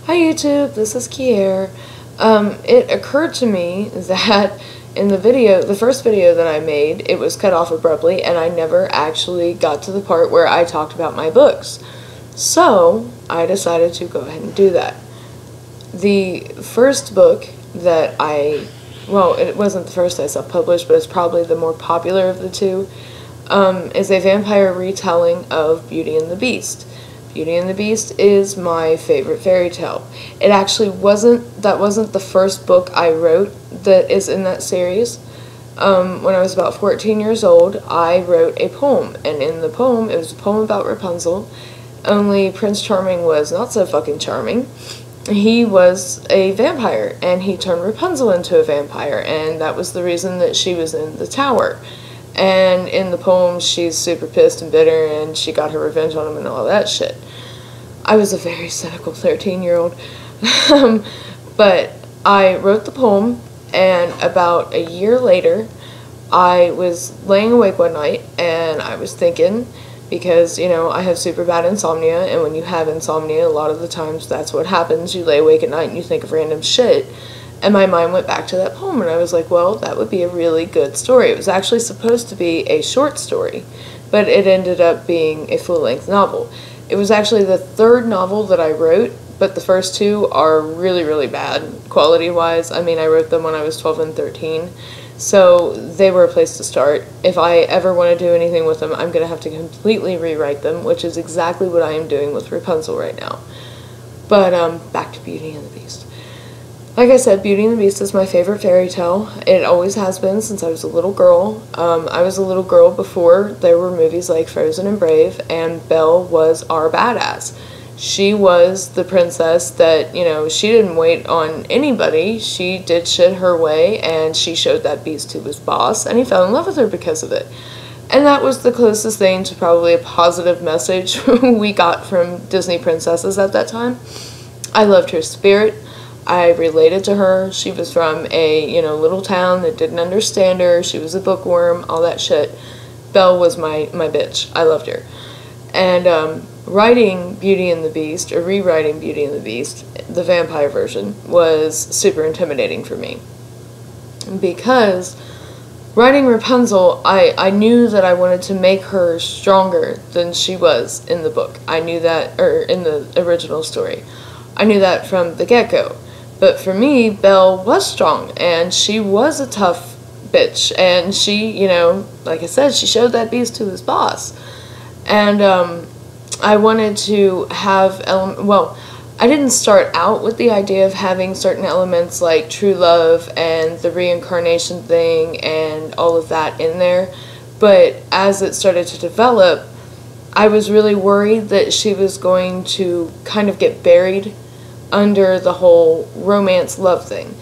Hi YouTube, this is Kier. It occurred to me that in the first video that I made, it was cut off abruptly and I never actually got to the part where I talked about my books. So, I decided to go ahead and do that. The first book that well, it wasn't the first I self-published, but it's probably the more popular of the two, is a vampire retelling of Beauty and the Beast. Beauty and the Beast is my favorite fairy tale. That wasn't the first book I wrote that is in that series. When I was about 14 years old, I wrote a poem, and in the poem, it was a poem about Rapunzel, only Prince Charming was not so fucking charming. He was a vampire, and he turned Rapunzel into a vampire, and that was the reason that she was in the tower. And in the poem, she's super pissed and bitter, and she got her revenge on him and all that shit. I was a very cynical 13-year-old. But I wrote the poem, and about a year later, I was laying awake one night, and I was thinking, because, you know, I have super bad insomnia, and when you have insomnia, a lot of the times that's what happens. You lay awake at night and you think of random shit. And my mind went back to that poem, and I was like, well, that would be a really good story. It was actually supposed to be a short story, but it ended up being a full-length novel. It was actually the third novel that I wrote, but the first two are really, really bad, quality-wise. I mean, I wrote them when I was 12 and 13, so they were a place to start. If I ever want to do anything with them, I'm going to have to completely rewrite them, which is exactly what I am doing with Rapunzel right now. But, back to Beauty and the Beast. Like I said, Beauty and the Beast is my favorite fairy tale. It always has been since I was a little girl. I was a little girl before there were movies like Frozen and Brave, and Belle was our badass. She was the princess that, you know, she didn't wait on anybody. She did shit her way, and she showed that Beast who was boss, and he fell in love with her because of it. And that was the closest thing to probably a positive message we got from Disney princesses at that time. I loved her spirit. I related to her. She was from a, you know, little town that didn't understand her. She was a bookworm, all that shit. Belle was my bitch. I loved her. And writing Beauty and the Beast, or rewriting Beauty and the Beast, the vampire version, was super intimidating for me. Because writing Rapunzel, I knew that I wanted to make her stronger than she was in the book. I knew that, or in the original story. I knew that from the get-go. But for me, Belle was strong, and she was a tough bitch, and she, you know, like I said, she showed that Beast to his boss. And I wanted to have, well, I didn't start out with the idea of having certain elements like true love and the reincarnation thing and all of that in there, but as it started to develop, I was really worried that she was going to kind of get buried under the whole romance love thing.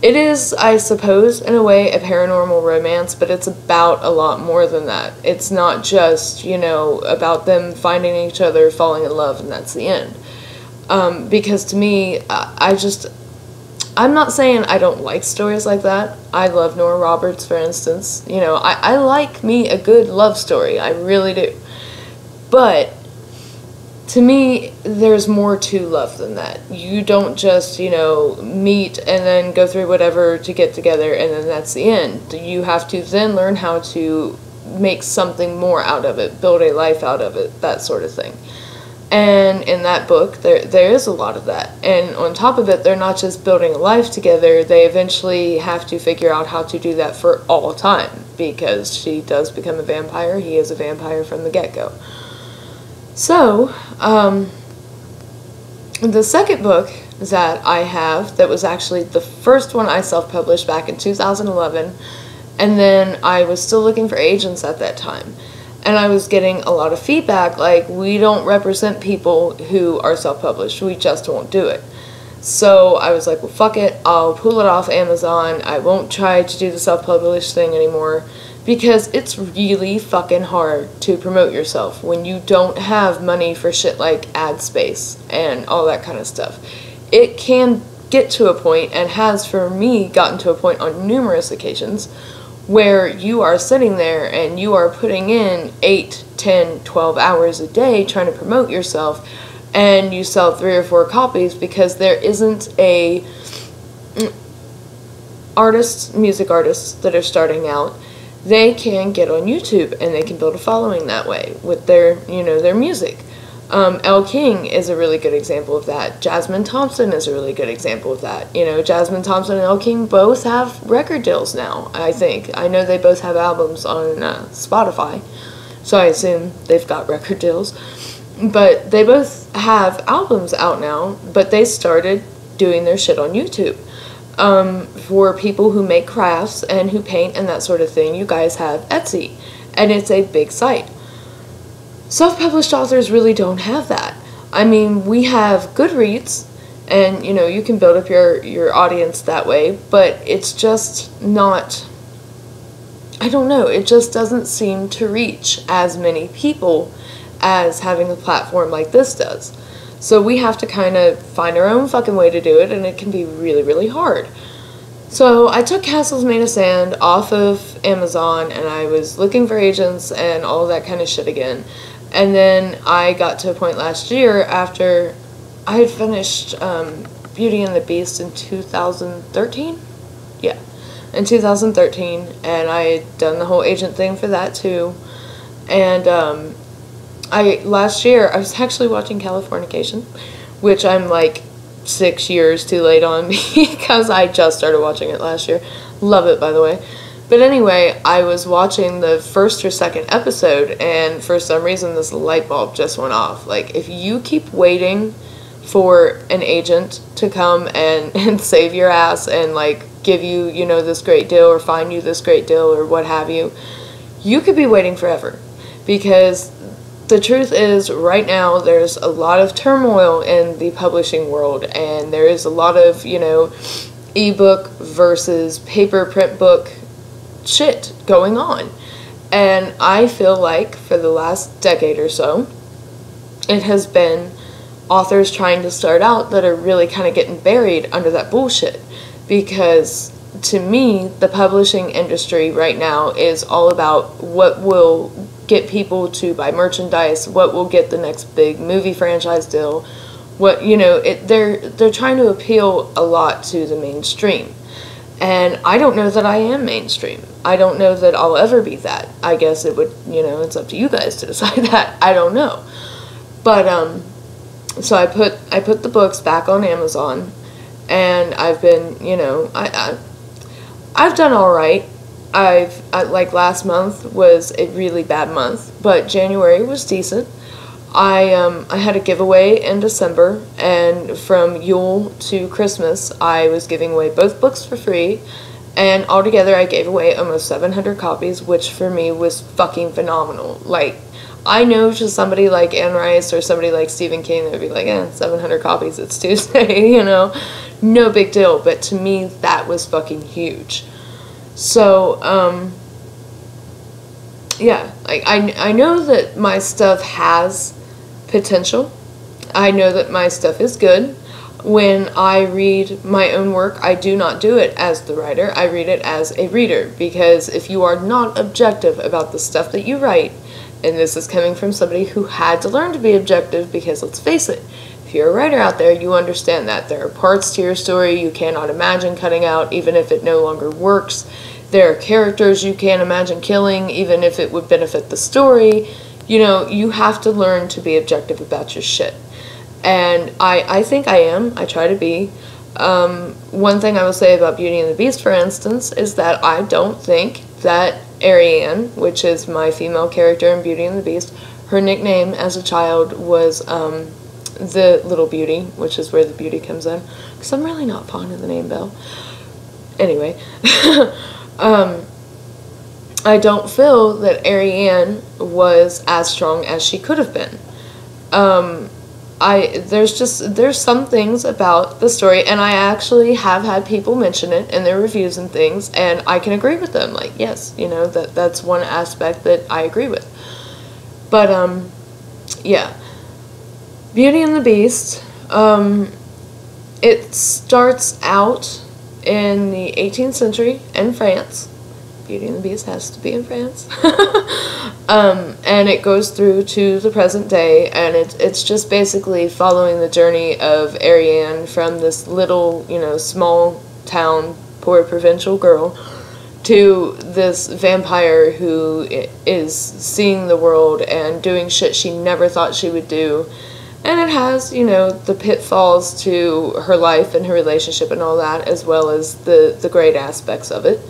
It is, I suppose, in a way, a paranormal romance, but it's about a lot more than that. It's not just, you know, about them finding each other, falling in love, and that's the end. Because to me, I'm not saying I don't like stories like that. I love Nora Roberts, for instance. You know, I like me a good love story. I really do. But to me, there's more to love than that. You don't just, you know, meet and then go through whatever to get together and then that's the end. You have to then learn how to make something more out of it, build a life out of it, that sort of thing. And in that book, there is a lot of that. And on top of it, they're not just building a life together, they eventually have to figure out how to do that for all time, because she does become a vampire. He is a vampire from the get-go. So, the second book that I have, that was actually the first one I self-published back in 2011, and then I was still looking for agents at that time, and I was getting a lot of feedback like, we don't represent people who are self-published, we just won't do it. So I was like, well, fuck it, I'll pull it off Amazon, I won't try to do the self-published thing anymore, because it's really fucking hard to promote yourself when you don't have money for shit like ad space and all that kind of stuff. It can get to a point, and has for me gotten to a point on numerous occasions, where you are sitting there and you are putting in 8, 10, 12 hours a day trying to promote yourself, and you sell 3 or 4 copies, because there isn't a music artists that are starting out, they can get on YouTube and they can build a following that way with their, their music. Elle King is a really good example of that. Jasmine Thompson is a really good example of that. Jasmine Thompson and Elle King both have record deals now, I think. I know they both have albums on Spotify, so I assume they've got record deals. But they both have albums out now, but they started doing their shit on YouTube. For people who make crafts and who paint and that sort of thing, you guys have Etsy, and it's a big site. Self-published authors really don't have that. I mean, we have Goodreads, and you can build up your audience that way, but it's just not, I don't know, it just doesn't seem to reach as many people as having a platform like this does. So we have to kind of find our own fucking way to do it, and it can be really, really hard. So I took Castles Made of Sand off of Amazon, and I was looking for agents and all that kind of shit again. And then I got to a point last year after I had finished Beauty and the Beast in 2013. Yeah, in 2013, and I had done the whole agent thing for that too. And last year I was actually watching Californication, which I'm like 6 years too late on because I just started watching it last year. Love it, by the way. But anyway, I was watching the first or second episode, and for some reason this light bulb just went off. Like, if you keep waiting for an agent to come and save your ass and like give you, this great deal or find you this great deal or what have you, you could be waiting forever. Because the truth is, right now, there's a lot of turmoil in the publishing world, and there is a lot of, ebook versus paper print book shit going on. And I feel like for the last decade or so, it has been authors trying to start out that are really kind of getting buried under that bullshit. Because to me, the publishing industry right now is all about what will get people to buy merchandise, what will get the next big movie franchise deal, what, they're trying to appeal a lot to the mainstream. And I don't know that I am mainstream. I don't know that I'll ever be that. I guess it would, it's up to you guys to decide that. I don't know. But, so I put the books back on Amazon, and I've been, I've done alright. Like last month was a really bad month, but January was decent. I had a giveaway in December, and from Yule to Christmas, I was giving away both books for free, and altogether I gave away almost 700 copies, which for me was fucking phenomenal. Like, I know to somebody like Anne Rice or somebody like Stephen King, they'd be like, 700 copies, it's Tuesday, no big deal, but to me, that was fucking huge. So, yeah, like, I know that my stuff has potential. I know that my stuff is good. When I read my own work, I do not do it as the writer. I read it as a reader, because if you are not objective about the stuff that you write, and this is coming from somebody who had to learn to be objective, because let's face it, if you're a writer out there, you understand that there are parts to your story you cannot imagine cutting out, even if it no longer works. There are characters you can't imagine killing, even if it would benefit the story. You have to learn to be objective about your shit. And I think I am. I try to be. One thing I will say about Beauty and the Beast, for instance, is that I don't think that Ariane, which is my female character in Beauty and the Beast, her nickname as a child was the Little Beauty, which is where the beauty comes in. Because I'm really not fond of the name Belle. Anyway, I don't feel that Ariane was as strong as she could have been. There's some things about the story, and I actually have had people mention it in their reviews and things, and I can agree with them. Like, yes, that's one aspect that I agree with. But, yeah. Beauty and the Beast, it starts out in the 18th century in France, Beauty and the Beast has to be in France. And it goes through to the present day, and it's just basically following the journey of Ariane from this little, you know, small town, poor provincial girl, to this vampire who is seeing the world and doing shit she never thought she would do. And it has, you know, the pitfalls to her life and her relationship and all that, as well as the great aspects of it.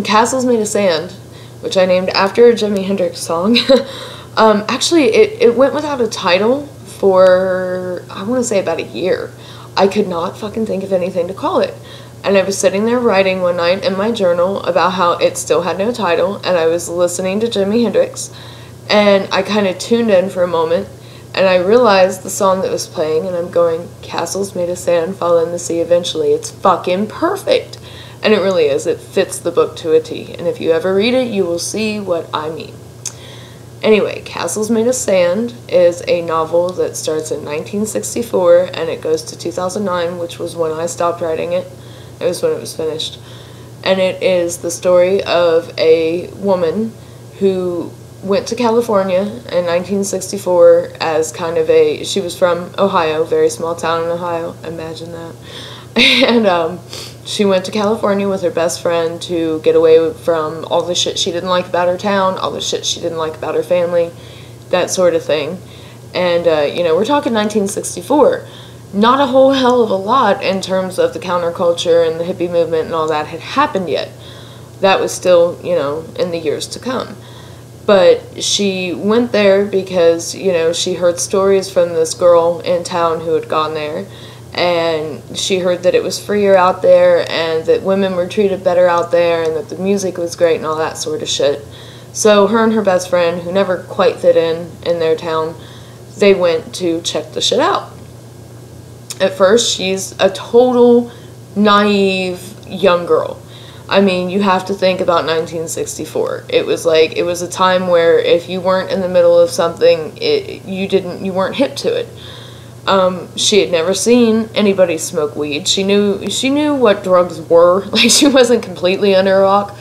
Castles Made of Sand, which I named after a Jimi Hendrix song. Actually, it went without a title for, I want to say, about a year. I could not fucking think of anything to call it. And I was sitting there writing one night in my journal about how it still had no title, and I was listening to Jimi Hendrix, and I kind of tuned in for a moment, and I realized the song that was playing, and I'm going, Castles Made of Sand fall in the sea eventually. It's fucking perfect. And it really is. It fits the book to a T. And if you ever read it, you will see what I mean. Anyway, Castles Made of Sand is a novel that starts in 1964, and it goes to 2009, which was when I stopped writing it. It was when it was finished. And it is the story of a woman who went to California in 1964 as kind of a, she was from Ohio, very small town in Ohio, imagine that. And she went to California with her best friend to get away from all the shit she didn't like about her town, all the shit she didn't like about her family, that sort of thing. And, you know, we're talking 1964. Not a whole hell of a lot in terms of the counterculture and the hippie movement and all that had happened yet. That was still, you know, in the years to come. But she went there because, you know, she heard stories from this girl in town who had gone there, and she heard that it was freer out there and that women were treated better out there and that the music was great and all that sort of shit. So her and her best friend, who never quite fit in their town, they went to check the shit out. At first, she's a total naive young girl. I mean, you have to think about 1964. It was like, it was a time where if you weren't in the middle of something, you weren't hip to it. She had never seen anybody smoke weed. She knew what drugs were. Like, she wasn't completely under a rock,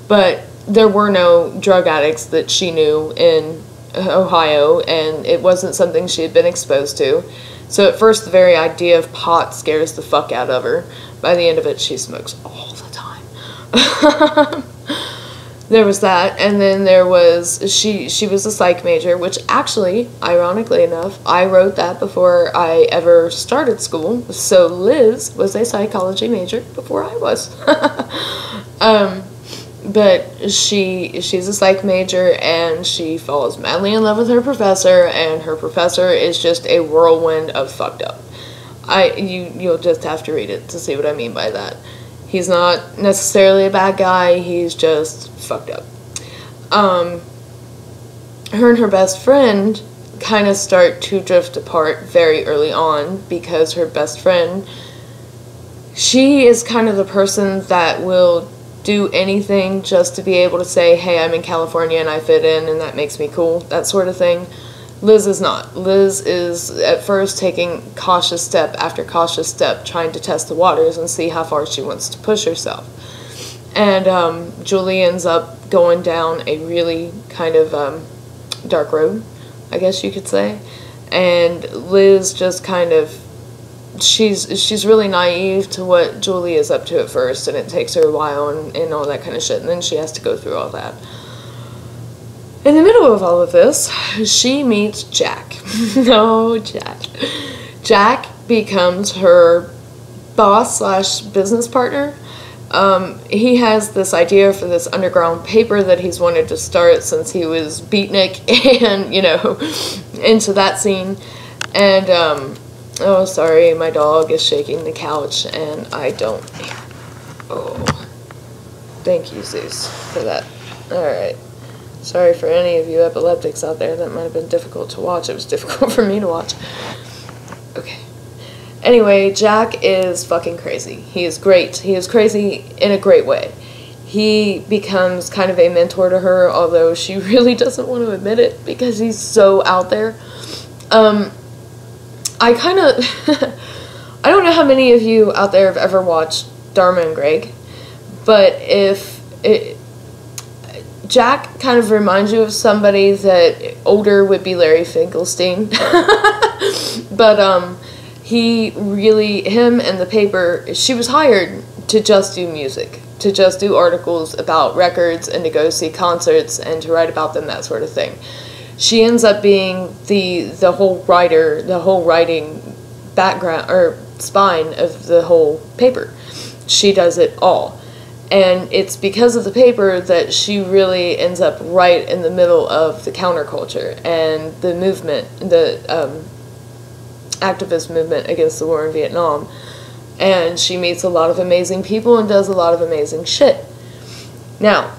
but there were no drug addicts that she knew in Ohio, and it wasn't something she had been exposed to. So at first, the very idea of pot scares the fuck out of her. By the end of it, she smokes all the time. There was that, and then there was, she was a psych major, which actually, ironically enough, I wrote that before I ever started school. So Liz was a psychology major before I was. But she's a psych major, and she falls madly in love with her professor, and her professor is just a whirlwind of fucked up. You'll just have to read it to see what I mean by that. He's not necessarily a bad guy, he's just fucked up. Her and her best friend kind of start to drift apart very early on, because her best friend, she is kind of the person that will do anything just to be able to say, hey, I'm in California and I fit in and that makes me cool, that sort of thing. Liz is not. Liz is at first taking cautious step after cautious step, trying to test the waters and see how far she wants to push herself. And Julie ends up going down a really kind of dark road, I guess you could say. And Liz just kind of, she's really naive to what Julie is up to at first, and it takes her a while and all that kind of shit, and then she has to go through all that. In the middle of all of this, she meets Jack. No, Jack. Jack becomes her boss slash business partner. He has this idea for this underground paper that he's wanted to start since he was beatnik and, you know, into that scene. And, oh, sorry, my dog is shaking the couch, and I don't... Oh. Thank you, Zeus, for that. Alright. Sorry for any of you epileptics out there. That might have been difficult to watch. It was difficult for me to watch. Okay. Anyway, Jack is fucking crazy. He is great. He is crazy in a great way. He becomes kind of a mentor to her, although she really doesn't want to admit it because he's so out there. I kind of... I don't know how many of you out there have ever watched Dharma and Greg, But Jack kind of reminds you of somebody that older would be Larry Finkelstein. But him and the paper, she was hired to just do music, to just do articles about records and to go see concerts and to write about them, that sort of thing. She ends up being the whole writer, the whole writing background or spine of the whole paper. She does it all. And it's because of the paper that she really ends up right in the middle of the counterculture and the movement, the activist movement against the war in Vietnam. And she meets a lot of amazing people and does a lot of amazing shit. Now,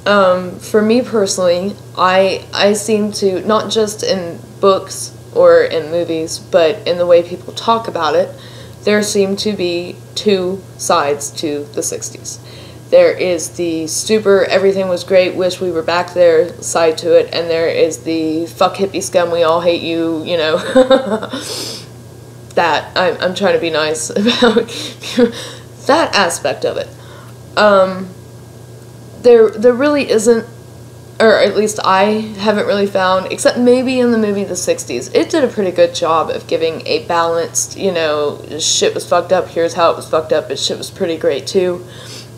for me personally, I seem to, not just in books or in movies, but in the way people talk about it, there seem to be two sides to the 60s. There is the super, everything was great, wish we were back there side to it, and there is the fuck hippie scum, we all hate you, you know. That, I'm trying to be nice about that aspect of it. There really isn't, or at least I haven't really found, except maybe in the movie The 60s, it did a pretty good job of giving a balanced, you know, shit was fucked up, here's how it was fucked up, but shit was pretty great too,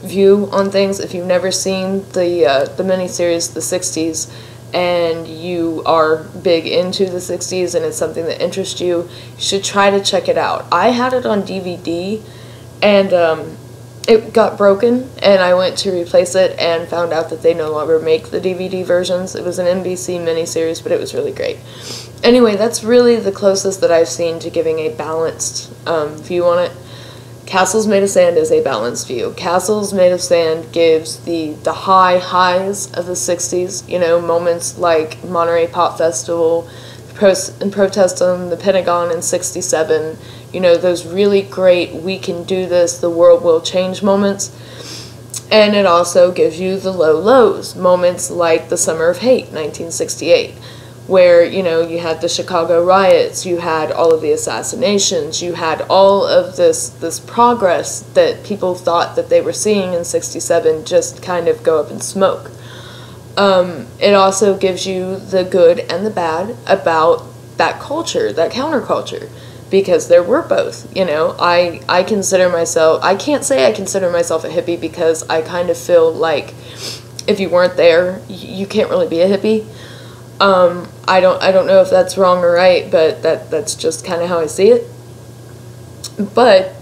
view on things. If you've never seen the miniseries The 60s, and you are big into the 60s and it's something that interests you, you should try to check it out. I had it on DVD, and it got broken, and I went to replace it and found out that they no longer make the DVD versions. It was an NBC miniseries, but it was really great. Anyway, that's really the closest that I've seen to giving a balanced view on it. Castles Made of Sand is a balanced view. Castles Made of Sand gives the high highs of the 60s, you know, moments like Monterey Pop Festival, and protest on the Pentagon in 67, you know, those really great, we can do this, the world will change moments. And it also gives you the low lows, moments like the Summer of Hate, 1968, where, you know, you had the Chicago riots, you had all of the assassinations, you had all of this progress that people thought that they were seeing in 67 just kind of go up in smoke. It also gives you the good and the bad about that culture, that counterculture, because there were both, you know. I consider myself, I can't say I consider myself a hippie because I kind of feel like if you weren't there, you can't really be a hippie. I don't know if that's wrong or right, but that's just kind of how I see it. But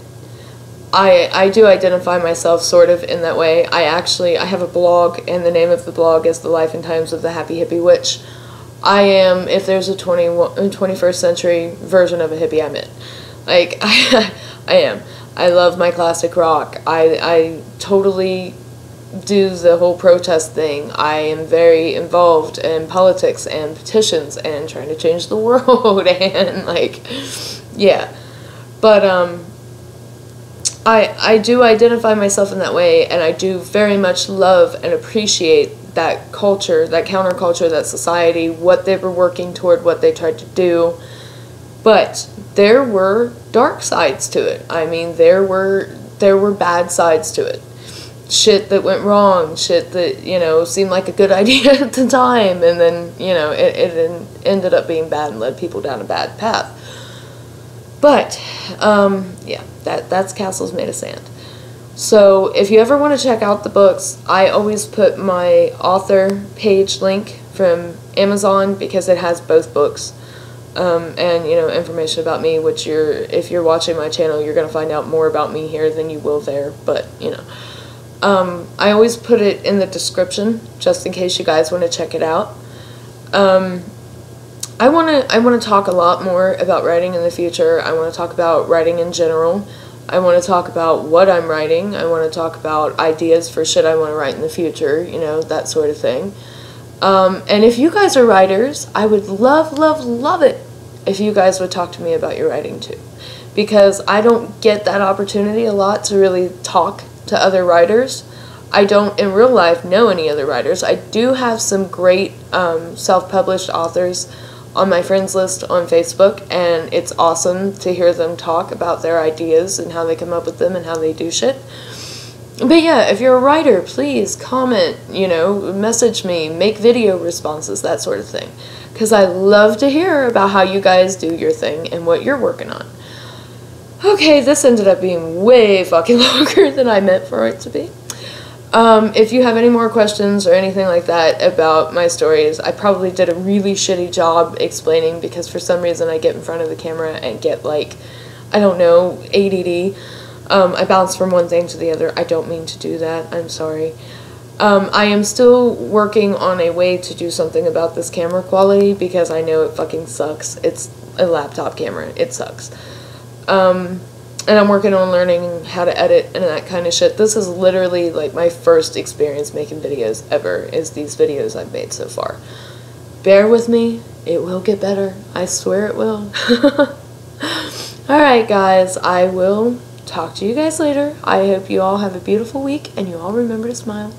I do identify myself sort of in that way. I have a blog, and the name of the blog is The Life and Times of the Happy Hippie Witch. I am, if there's a 21st century version of a hippie, I'm it. Like, I am. I love my classic rock. I totally do the whole protest thing. I am very involved in politics and petitions and trying to change the world and, like, yeah. But, I do identify myself in that way, and I do very much love and appreciate that culture, that counterculture, that society, what they were working toward, what they tried to do. But there were dark sides to it. I mean, there were bad sides to it. Shit that went wrong, shit that, you know, seemed like a good idea at the time, and then, you know, it ended up being bad and led people down a bad path. But, yeah, that's Castles Made of Sand. So, if you ever want to check out the books, I always put my author page link from Amazon because it has both books. And, you know, information about me, which if you're watching my channel, you're going to find out more about me here than you will there, but, you know. I always put it in the description, just in case you guys want to check it out. I want to talk a lot more about writing in the future. I want to talk about writing in general. I want to talk about what I'm writing. I want to talk about ideas for shit I want to write in the future, you know, that sort of thing. And if you guys are writers, I would love, love, love it if you guys would talk to me about your writing too. Because I don't get that opportunity a lot to really talk to other writers. I don't in real life know any other writers. I do have some great self-published authors on my friends list on Facebook, and it's awesome to hear them talk about their ideas and how they come up with them and how they do shit. But yeah, if you're a writer, please comment, you know, message me, make video responses, that sort of thing. Because I love to hear about how you guys do your thing and what you're working on. Okay, this ended up being way fucking longer than I meant for it to be. If you have any more questions or anything like that about my stories, I probably did a really shitty job explaining because for some reason I get in front of the camera and get like, I don't know, ADD. I bounce from one thing to the other. I don't mean to do that. I'm sorry. I am still working on a way to do something about this camera quality because I know it fucking sucks. It's a laptop camera. It sucks. And I'm working on learning how to edit and that kind of shit. This is literally like my first experience making videos ever, is these videos I've made so far. Bear with me. It will get better. I swear it will. Alright guys, I will talk to you guys later. I hope you all have a beautiful week and you all remember to smile.